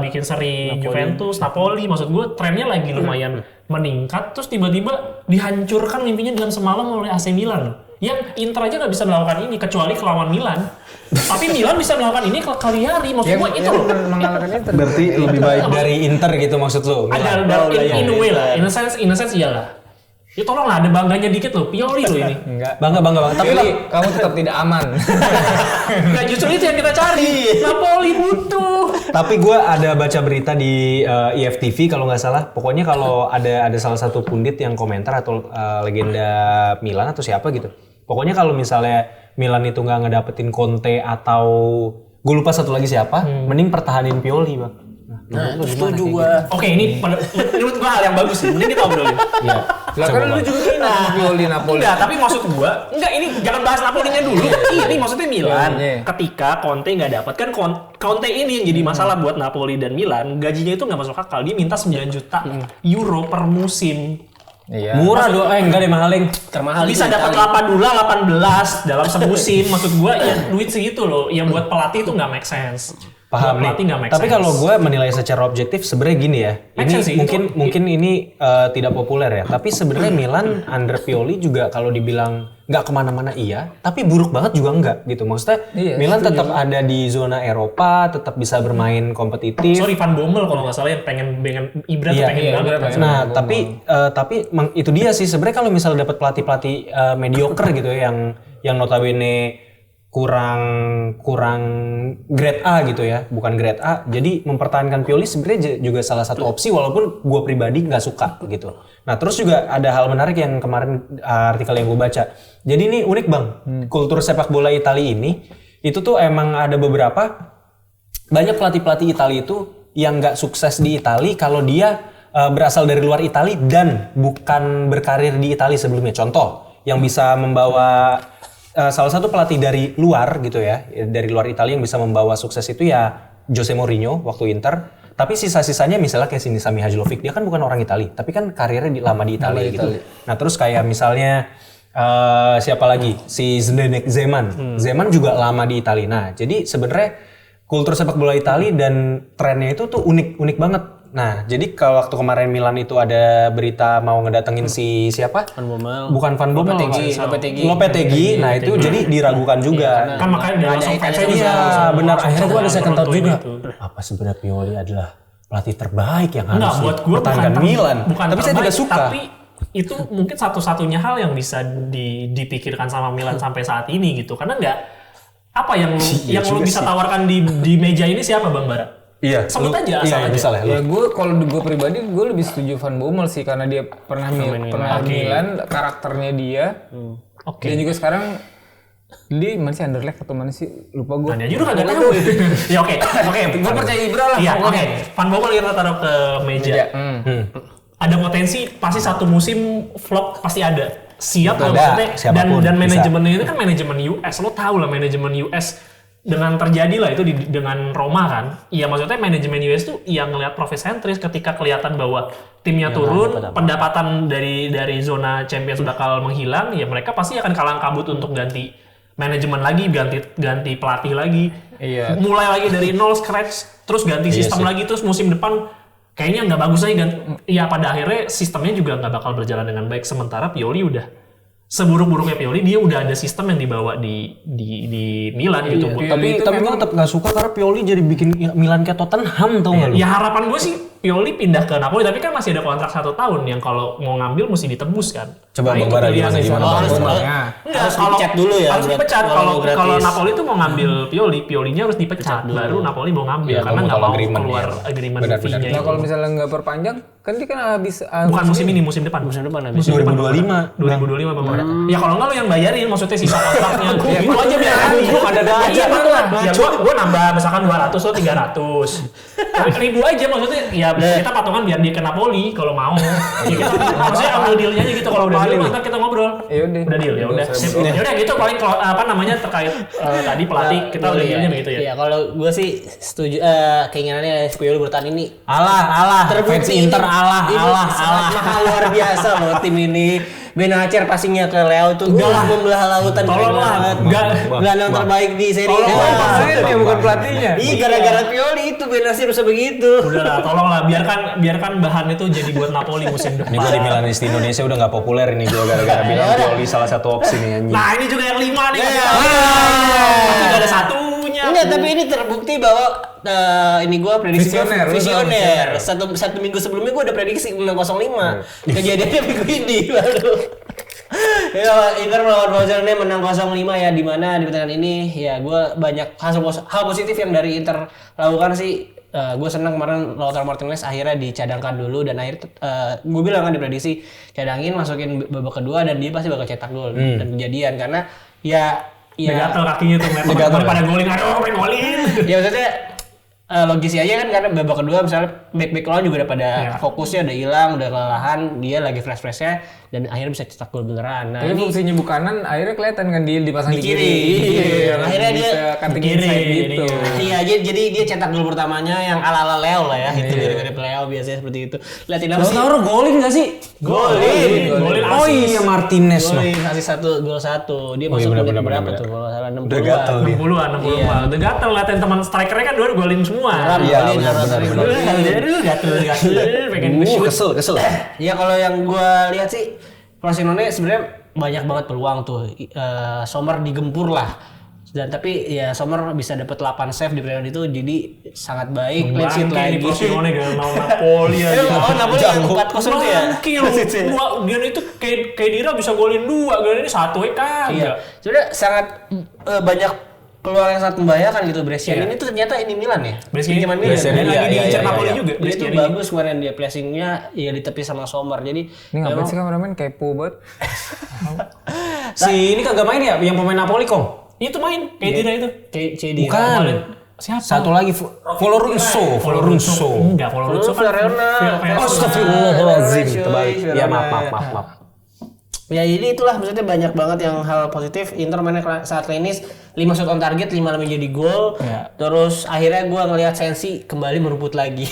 [SPEAKER 3] bikin seri Juventus, Napoli. Maksud gue trennya lagi lumayan meningkat. Terus tiba-tiba dihancurkan mimpinya dalam semalam oleh AC Milan. Yang Inter aja nggak bisa melakukan ini kecuali ke lawan Milan. Tapi Milan bisa melakukan ini ke Cagliari. Maksud gue itu loh.
[SPEAKER 1] Mengalahkan Inter.
[SPEAKER 4] Berarti lebih baik dari Inter gitu maksud lo?
[SPEAKER 3] Ada in a way lah. In a sense iyalah. Ya tolonglah ada bangganya dikit loh. Pioli loh ini.
[SPEAKER 1] Enggak.
[SPEAKER 4] Bangga. Tapi
[SPEAKER 1] kamu tetap tidak aman.
[SPEAKER 3] Enggak, justru itu yang kita cari. Napoli butuh.
[SPEAKER 4] Tapi gue ada baca berita di IFTV kalau nggak salah. Pokoknya kalau ada salah satu pundit yang komentar atau legenda Milan atau siapa gitu. Pokoknya kalau misalnya Milan itu nggak ngedapetin Conte atau gue lupa satu lagi siapa, mending pertahanin Pioli bang.
[SPEAKER 2] Nah, setuju gue.
[SPEAKER 3] Oke, ini menurut gue hal yang bagus sih. Mending kita obrolin.
[SPEAKER 1] Iya. Lah kan lu juga kena sama Pioli Napoli.
[SPEAKER 3] Enggak, tapi maksud gue, ini jangan bahas Napolinya dulu. Ini maksudnya Milan. Ketika Conte nggak dapat kan Conte ini yang jadi masalah buat Napoli dan Milan. Gajinya itu nggak masuk akal. Dia minta 9 juta euro per musim.
[SPEAKER 4] Iya. Murah enggak deh mahaling.
[SPEAKER 2] Termahal
[SPEAKER 3] bisa dapat 18 dalam semusim. Maksud gue ya duit segitu loh. Yang buat pelatih itu nggak make sense.
[SPEAKER 4] Paham nih. Tapi kalau gue menilai secara objektif sebenarnya gini ya. Ini mungkin ini tidak populer ya. Tapi sebenarnya Milan under Pioli juga kalau dibilang nggak kemana-mana iya, tapi buruk banget juga enggak gitu. Maksudnya Milan tetap ada di zona Eropa, tetap bisa bermain kompetitif.
[SPEAKER 3] Sorry Van Bommel kalau nggak salah yang pengen Ibra tuh pengen banget.
[SPEAKER 4] Nah tapi itu dia sih sebenarnya kalau misalnya dapat pelatih mediocre gitu ya, yang notabene kurang grade A gitu ya, bukan grade A. Jadi mempertahankan Pioli sebenarnya juga salah satu opsi walaupun gue pribadi nggak suka gitu. Nah terus juga ada hal menarik yang kemarin artikel yang gue baca. Jadi ini unik bang, kultur sepak bola Italia ini itu tuh emang ada banyak pelatih Italia itu yang nggak sukses di Italia kalau dia berasal dari luar Italia dan bukan berkarir di Italia sebelumnya. Contoh yang bisa membawa salah satu pelatih dari luar gitu ya, dari luar Italia yang bisa membawa sukses itu ya Jose Mourinho waktu Inter. Tapi sisa-sisanya misalnya kayak Sami Hajlovic, dia kan bukan orang Italia, tapi kan karirnya lama di Italia gitu. Nah terus kayak misalnya siapa lagi? Si Zdenek Zeman juga lama di Italia. Nah jadi sebenarnya kultur sepak bola Italia dan trennya itu tuh unik banget. Nah, jadi kalau waktu kemarin Milan itu ada berita mau ngedatengin si siapa?
[SPEAKER 2] Van Bommel.
[SPEAKER 4] Bukan Van Bommel, Lopetegui. Nah, itu jadi diragukan juga.
[SPEAKER 3] Kan makanya dia langsung
[SPEAKER 4] iya, benar. Akhirnya gue ada second thought juga. Apa sebenarnya Pioli adalah pelatih terbaik yang harus pertahankan Milan?
[SPEAKER 3] Tapi
[SPEAKER 4] saya tidak suka.
[SPEAKER 3] Tapi itu mungkin satu-satunya hal yang bisa dipikirkan sama Milan sampai saat ini gitu. Karena nggak apa yang lu bisa tawarkan di meja ini siapa Bang Bara?
[SPEAKER 4] Iya,
[SPEAKER 3] sebut aja asal aja.
[SPEAKER 4] Misalnya,
[SPEAKER 1] ya kalau gue pribadi gue lebih setuju Van Bommel sih karena dia pernah Milan, karakternya dia. Dan juga sekarang dia mana sih Anderlecht atau mana sih lupa gue.
[SPEAKER 3] Nah, dia juga kagak tahu. Ya oke,
[SPEAKER 1] gue percaya Ibra lah.
[SPEAKER 3] Iya, oke. Van Bommel kita taruh ke meja. Ada potensi pasti satu musim flop pasti ada. Siap maksudnya dan manajemennya itu kan manajemen US. Lo tau lah manajemen US dengan terjadi lah itu dengan Roma kan. Iya maksudnya manajemen US tuh yang ngelihat profit sentris ketika kelihatan bahwa timnya turun, pendapatan dari zona Champions bakal menghilang, ya mereka pasti akan kalang kabut untuk ganti manajemen lagi, ganti pelatih lagi. Iya. Mulai lagi dari nol scratch, terus ganti sistem lagi, terus musim depan kayaknya nggak bagus lagi kan. Iya pada akhirnya sistemnya juga nggak bakal berjalan dengan baik. Sementara Pioli udah seburuk-buruknya Pioli, dia udah ada sistem yang dibawa di Milan gitu.
[SPEAKER 4] Tapi gue tetap nggak suka karena Pioli jadi bikin Milan kayak Tottenham tau nggak lu?
[SPEAKER 3] Ya harapan gue sih Pioli pindah ke Napoli, tapi kan masih ada kontrak 1 tahun yang kalau mau ngambil mesti ditebus kan.
[SPEAKER 4] Coba Bang Bara gimana?
[SPEAKER 2] Harus dipecat dulu ya.
[SPEAKER 3] Harus dipecat. Kalau Napoli tuh mau ngambil Piolinya harus dipecat. Baru Napoli mau ngambil karena nggak mau keluar agreement fee-nya.
[SPEAKER 1] Nah kalau misalnya nggak perpanjang, kan dia kan habis.
[SPEAKER 3] Bukan musim ini, musim depan.
[SPEAKER 2] Musim depan habis.
[SPEAKER 4] 2025
[SPEAKER 3] Bang Bara. Ya kalau nggak lo yang bayarin, maksudnya sisa kontraknya. Gitu aja biar
[SPEAKER 4] ada aja.
[SPEAKER 3] Ya gue nambah misalkan 200 atau 300. 1000 aja maksudnya. Ya kita patungan biar dia ke Napoli kalau mau. Ya kita maksudnya ambil deal-nya aja gitu. Kalau udah deal ntar kita ngobrol. Udah deal ya udah. Ya udah gitu paling apa namanya terkait tadi pelatih kita udah dealnya begitu ya.
[SPEAKER 2] Iya kalau gue sih setuju keinginannya Pioli bertahan ini.
[SPEAKER 4] Allah
[SPEAKER 2] Terbukti Inter Allah mahal luar biasa loh tim ini. Benacer passingnya ke Leo tuh membelah lautan.
[SPEAKER 3] Tolonglah,
[SPEAKER 2] gelandang terbaik di Serie A.
[SPEAKER 1] Tolonglah, bukan pelatihnya.
[SPEAKER 2] Iya gara-gara Pioli itu Benacer bisa begitu.
[SPEAKER 3] Udahlah, tolonglah biarkan bahan itu jadi buat Napoli musim depan.
[SPEAKER 4] Ini gue di Milanisti Indonesia udah nggak populer ini gue gara-gara bilang Pioli salah satu opsi nih anjing.
[SPEAKER 3] Nah ini juga yang 5 nih. Tidak ada satunya.
[SPEAKER 2] Enggak, tapi ini terbukti bahwa ini gue prediksi visioner. Satu minggu sebelumnya gue udah prediksi 605. Kejadiannya minggu ini baru. Ya, Inter melawan Frosinone menang 0-5 ya, di mana di pertandingan ini ya gue banyak hal positif yang dari Inter lakukan sih. Gue senang kemarin Lautaro Martinez akhirnya dicadangkan dulu dan gue bilang kan diprediksi cadangin masukin babak kedua dan dia pasti bakal cetak gol dan kejadian karena ya
[SPEAKER 3] gatel kakinya tuh pada golin pengen golin.
[SPEAKER 2] Ya maksudnya logis aja kan karena babak kedua misalnya back lawan juga udah pada fokusnya udah hilang, udah kelelahan, dia lagi fresh-freshnya dan akhirnya bisa cetak gol beneran. Nah,
[SPEAKER 1] tapi
[SPEAKER 2] ini
[SPEAKER 1] fungsinya bukanan akhirnya kelihatan kan dia dipasang di kiri.
[SPEAKER 2] Iya, akhirnya dia
[SPEAKER 1] cutting inside gitu.
[SPEAKER 2] Iya, jadi dia cetak gol pertamanya yang ala-ala Leo lah ya, itu mirip Leo biasanya seperti itu. Lihatin apa sih?
[SPEAKER 4] Lautaro golin enggak sih?
[SPEAKER 2] Golin.
[SPEAKER 4] Oh iya Martinez mah.
[SPEAKER 2] Golin kasih gol satu. Dia masuk menit berapa tuh? Kalau salah 60.
[SPEAKER 4] Udah gatel dia.
[SPEAKER 3] 60-an. Udah gatel liatin teman strikernya kan dua golin semua.
[SPEAKER 4] Iya, benar.
[SPEAKER 3] Gatel. Pengen
[SPEAKER 4] Kesel.
[SPEAKER 2] Ya kalau yang gua lihat sih Frosinone sebenarnya banyak banget peluang tuh. Sommer digempur lah. Dan tapi ya Sommer bisa dapat 8 save di pertandingan itu jadi sangat baik. Clean sheet lagi.
[SPEAKER 3] Frosinone gak mau Napoli aja.
[SPEAKER 2] Oh Napoli yang 4-0 tuh ya.
[SPEAKER 3] Dia itu kayak Dira bisa golin 2, golin ini 1 kagak.
[SPEAKER 2] Iya. Sebenarnya sangat banyak peluang yang sangat membahayakan gitu. Bresciani ini tuh ternyata ini Milan ya.
[SPEAKER 3] Bresciani
[SPEAKER 2] Milan. Dan
[SPEAKER 3] lagi diincar Napoli juga.
[SPEAKER 2] Dia tuh bagus kemarin dia pressingnya ya di tepi sama Sommer. Jadi
[SPEAKER 1] ini ngapain sih kameramen kepo banget.
[SPEAKER 4] Si ini kagak main ya yang pemain Napoli kong?
[SPEAKER 3] Itu main kayak Dira itu.
[SPEAKER 2] Cedi.
[SPEAKER 4] Bukan.
[SPEAKER 3] Siapa?
[SPEAKER 4] Satu lagi Valorunso.
[SPEAKER 3] Enggak, Valorunso kan
[SPEAKER 4] Astagfirullahaladzim. Terbalik. Ya maaf.
[SPEAKER 2] Ya jadi itulah maksudnya banyak banget yang hal positif. Inter mainnya saat klinis, 5 shot on target, 5 lebih jadi gol.
[SPEAKER 3] Ya.
[SPEAKER 2] Terus akhirnya gue ngelihat Sensi kembali merumput lagi.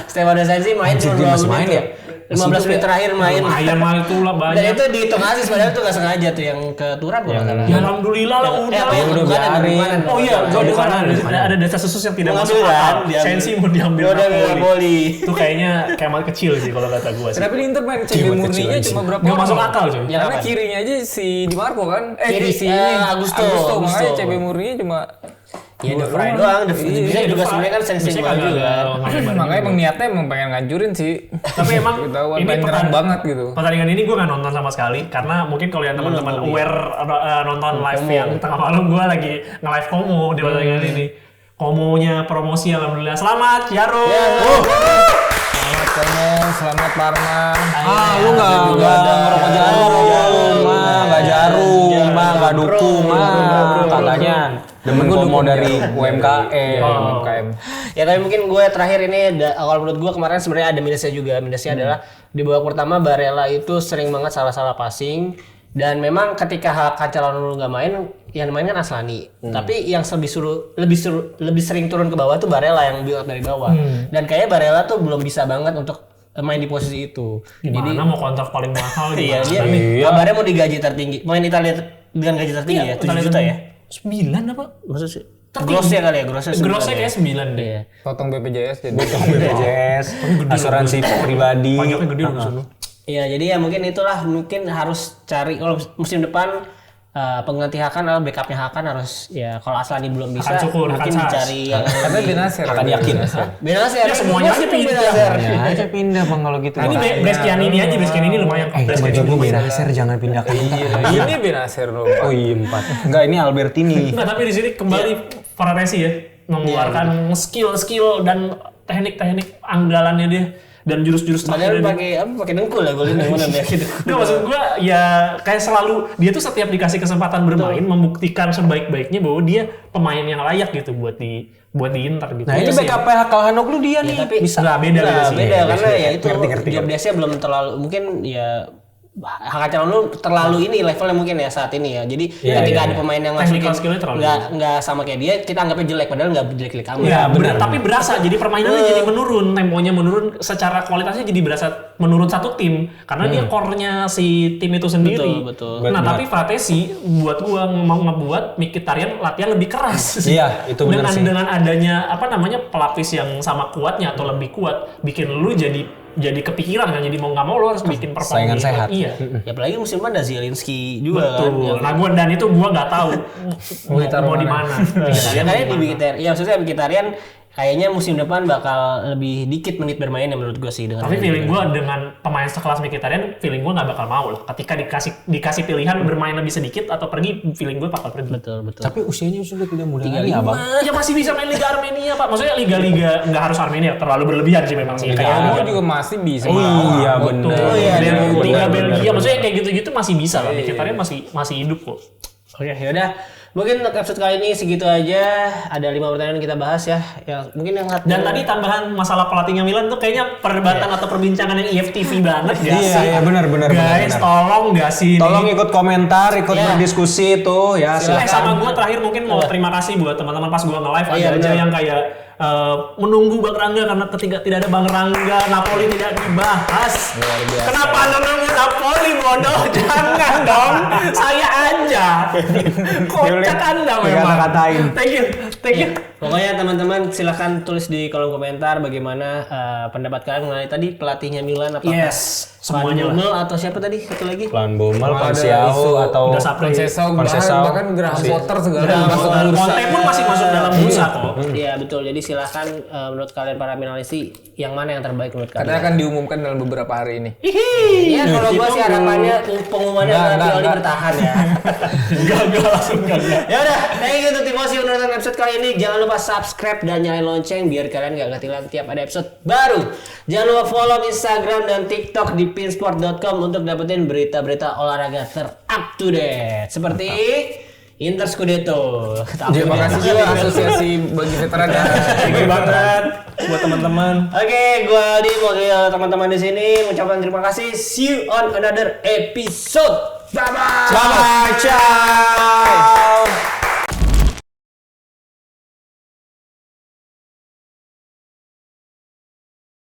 [SPEAKER 2] Stefano Sensi main cuma 2 menit ya. 15 menit terakhir main.
[SPEAKER 3] Lumayan mah itu lah banyak.
[SPEAKER 2] Dan itu dihitung asis padahal itu gak sengaja tuh yang ke Turan kalau enggak salah.
[SPEAKER 3] Ya alhamdulillah lah udah.
[SPEAKER 2] Udah biarin.
[SPEAKER 3] Oh iya, gua ada desa khusus yang tidak masuk akal. Sensi mau diambil
[SPEAKER 2] Napoli.
[SPEAKER 3] Itu kayaknya kemal kecil sih kalau kata gua sih.
[SPEAKER 1] Tapi di Inter main CB murninya cuma berapa?
[SPEAKER 3] Enggak masuk akal cuy.
[SPEAKER 1] Ya karena kirinya aja si Di Marco kan. Kiri
[SPEAKER 2] Augusto.
[SPEAKER 1] Makanya CB murninya cuma
[SPEAKER 2] ya De Vrij doang, bisa juga sebenarnya kan sensi juga.
[SPEAKER 1] Makanya emang niatnya emang pengen ngancurin sih.
[SPEAKER 3] Tapi emang
[SPEAKER 1] ini nyerang banget gitu.
[SPEAKER 3] Pertandingan ini gue nggak nonton sama sekali karena mungkin kalau yang teman-teman aware nonton live yang tengah malam gue lagi nge-live Como di pertandingan ini. Komonya promosi alhamdulillah. Selamat Yaro.
[SPEAKER 1] Selamat Como, selamat Parma.
[SPEAKER 4] Lu nggak ngerokok jarum, nggak jarum, nggak dukung, katanya. Demen Como dari UMKM.
[SPEAKER 2] Ya tapi mungkin gue terakhir ini kalau menurut gue kemarin sebenarnya ada minusnya juga. Minusnya adalah di babak pertama Barella itu sering banget salah-salah passing. Dan memang ketika Hakan Calhanoglu nggak main, yang main kan Aslani. Tapi yang lebih sering turun ke bawah tuh Barella yang build up dari bawah. Dan kayaknya Barella tuh belum bisa banget untuk main di posisi itu.
[SPEAKER 3] Jadi mau kontrak paling mahal
[SPEAKER 2] iya, dia kabarnya mau digaji tertinggi. Main Italia dengan gaji tertinggi ya, 7 juta ya.
[SPEAKER 3] 9 apa?
[SPEAKER 2] Maksud sih? Grossnya kali ya,
[SPEAKER 3] grossnya kayak 9 deh.
[SPEAKER 1] Potong BPJS jadi.
[SPEAKER 4] BPJS, asuransi pribadi.
[SPEAKER 3] Pajaknya gede dong.
[SPEAKER 2] Iya, jadi ya mungkin harus cari kalau musim depan pengganti Hakan atau backupnya Hakan harus ya kalau Aslani belum bisa mungkin dicari yang
[SPEAKER 1] Tapi Benasir
[SPEAKER 4] akan yakin.
[SPEAKER 2] Benasir
[SPEAKER 3] ya semuanya aja pindah.
[SPEAKER 4] Aja pindah Bang kalau gitu.
[SPEAKER 3] Ini Brescian ini lumayan.
[SPEAKER 4] Baju Benasir jangan pindah ke
[SPEAKER 1] Ini Benasir loh.
[SPEAKER 4] Oh iya 4. Enggak ini Albertini.
[SPEAKER 3] Enggak, tapi di sini kembali Paratesi ya mengeluarkan skill dan teknik-teknik andalannya dia. Dan jurus-jurus
[SPEAKER 2] padahal pakai dengkul ya golin yang mana ya gitu.
[SPEAKER 3] Nggak, maksud gue ya kayak selalu dia tuh setiap dikasih kesempatan bermain membuktikan sebaik-baiknya bahwa dia pemain yang layak gitu buat di Inter gitu.
[SPEAKER 4] Nah, ini backup Calhanoglu dia nih.
[SPEAKER 2] Tapi
[SPEAKER 4] Bisa
[SPEAKER 2] beda karena ya itu
[SPEAKER 4] ngerti.
[SPEAKER 2] job desk-nya belum terlalu mungkin ya Hakan Calhanoglu terlalu ini levelnya mungkin ya saat ini ya. Jadi ketika ada pemain yang masukin nggak sama kayak dia, kita anggapnya jelek padahal nggak jelek-jelek amat.
[SPEAKER 3] Ya, tapi berasa jadi permainannya jadi menurun, temponya menurun, secara kualitasnya jadi berasa menurun satu tim karena dia core-nya si tim itu sendiri.
[SPEAKER 2] Betul.
[SPEAKER 3] Nah, tapi Fratesi buat gua mau ngebuat Mkhitaryan latihan lebih keras.
[SPEAKER 4] Iya, itu benar sih.
[SPEAKER 3] Dengan adanya pelapis yang sama kuatnya atau lebih kuat bikin lu jadi kepikiran kan, jadi mau nggak mau lo harus bikin performa
[SPEAKER 4] saingan sehat.
[SPEAKER 3] Iya.
[SPEAKER 2] Ya apalagi musim depan ada Zielinski juga
[SPEAKER 3] betul.
[SPEAKER 2] kan.
[SPEAKER 3] Nah dan itu gua nggak tahu mau di mana.
[SPEAKER 2] Ya kayaknya di Mkhitaryan. Ya maksudnya Mkhitaryan kayaknya musim depan bakal lebih dikit menit bermain ya menurut gue sih dengan.
[SPEAKER 3] Tapi feeling gue dengan pemain sekelas Mkhitaryan, feeling gue nggak bakal mau lah. Ketika dikasih pilihan bermain lebih sedikit atau pergi, feeling gue bakal pergi.
[SPEAKER 2] Betul.
[SPEAKER 4] Tapi usianya sudah tidak muda lagi Abang.
[SPEAKER 3] Ya masih bisa main Liga Armenia Pak. Maksudnya liga-liga nggak harus Armenia, terlalu berlebihan sih memang sih.
[SPEAKER 1] Kayak juga masih bisa.
[SPEAKER 4] Iya benar.
[SPEAKER 3] Liga Belgia, maksudnya kayak gitu-gitu masih bisa lah. Mkhitaryan masih hidup kok.
[SPEAKER 2] Oke, yaudah. Mungkin untuk episode kali ini segitu aja. Ada 5 pertanyaan yang kita bahas ya. Mungkin yang
[SPEAKER 3] dan tadi tambahan masalah pelatihnya Milan tuh kayaknya perdebatan atau perbincangan yang IFTV banget ya.
[SPEAKER 4] Iya, benar.
[SPEAKER 3] Guys, tolong nggak sih?
[SPEAKER 4] Tolong ikut komentar, ikut berdiskusi tuh ya.
[SPEAKER 3] Sama gue terakhir mungkin mau terima kasih buat teman-teman pas gue nge-live ada aja yang kayak menunggu Bang Rangga karena ketika tidak ada Bang Rangga Napoli tidak dibahas. Kenapa namanya Napoli bodoh? Jangan dong, saya aja. Kocak Anda memang.
[SPEAKER 4] Katain.
[SPEAKER 3] Thank you.
[SPEAKER 2] Pokoknya teman-teman silahkan tulis di kolom komentar bagaimana pendapat kalian mengenai tadi pelatihnya Milan apakah
[SPEAKER 3] semuanya
[SPEAKER 2] lah. Atau siapa tadi satu lagi?
[SPEAKER 4] Plan Bommel, Panciao atau
[SPEAKER 1] Conceição, bahkan Graham Potter segala masuk bursa.
[SPEAKER 3] Conte pun masih masuk dalam bursa kok.
[SPEAKER 2] Iya betul. Jadi silahkan menurut kalian para finalisi yang mana yang terbaik menurut kalian?
[SPEAKER 1] Karena akan diumumkan dalam beberapa hari ini.
[SPEAKER 2] Iya kalau gua sih harapannya pengumumannya Pioli bertahan ya.
[SPEAKER 3] Enggak langsung enggak.
[SPEAKER 2] Ya udah, thank you untuk Timosi menonton episode kali ini. Jangan lupa subscribe dan nyalain lonceng biar kalian gak ketinggalan tiap ada episode baru. Jangan lupa follow Instagram dan TikTok di pinsport.com untuk dapetin berita-berita olahraga up to date seperti Inter Scudetto.
[SPEAKER 1] Terima kasih juga asosiasi bagi veteran ya.
[SPEAKER 3] Thank you banget buat teman-teman.
[SPEAKER 2] Oke, gua Aldi mau teman-teman di sini mengucapkan terima kasih. See you on another episode. Bye bye.
[SPEAKER 4] Ciao.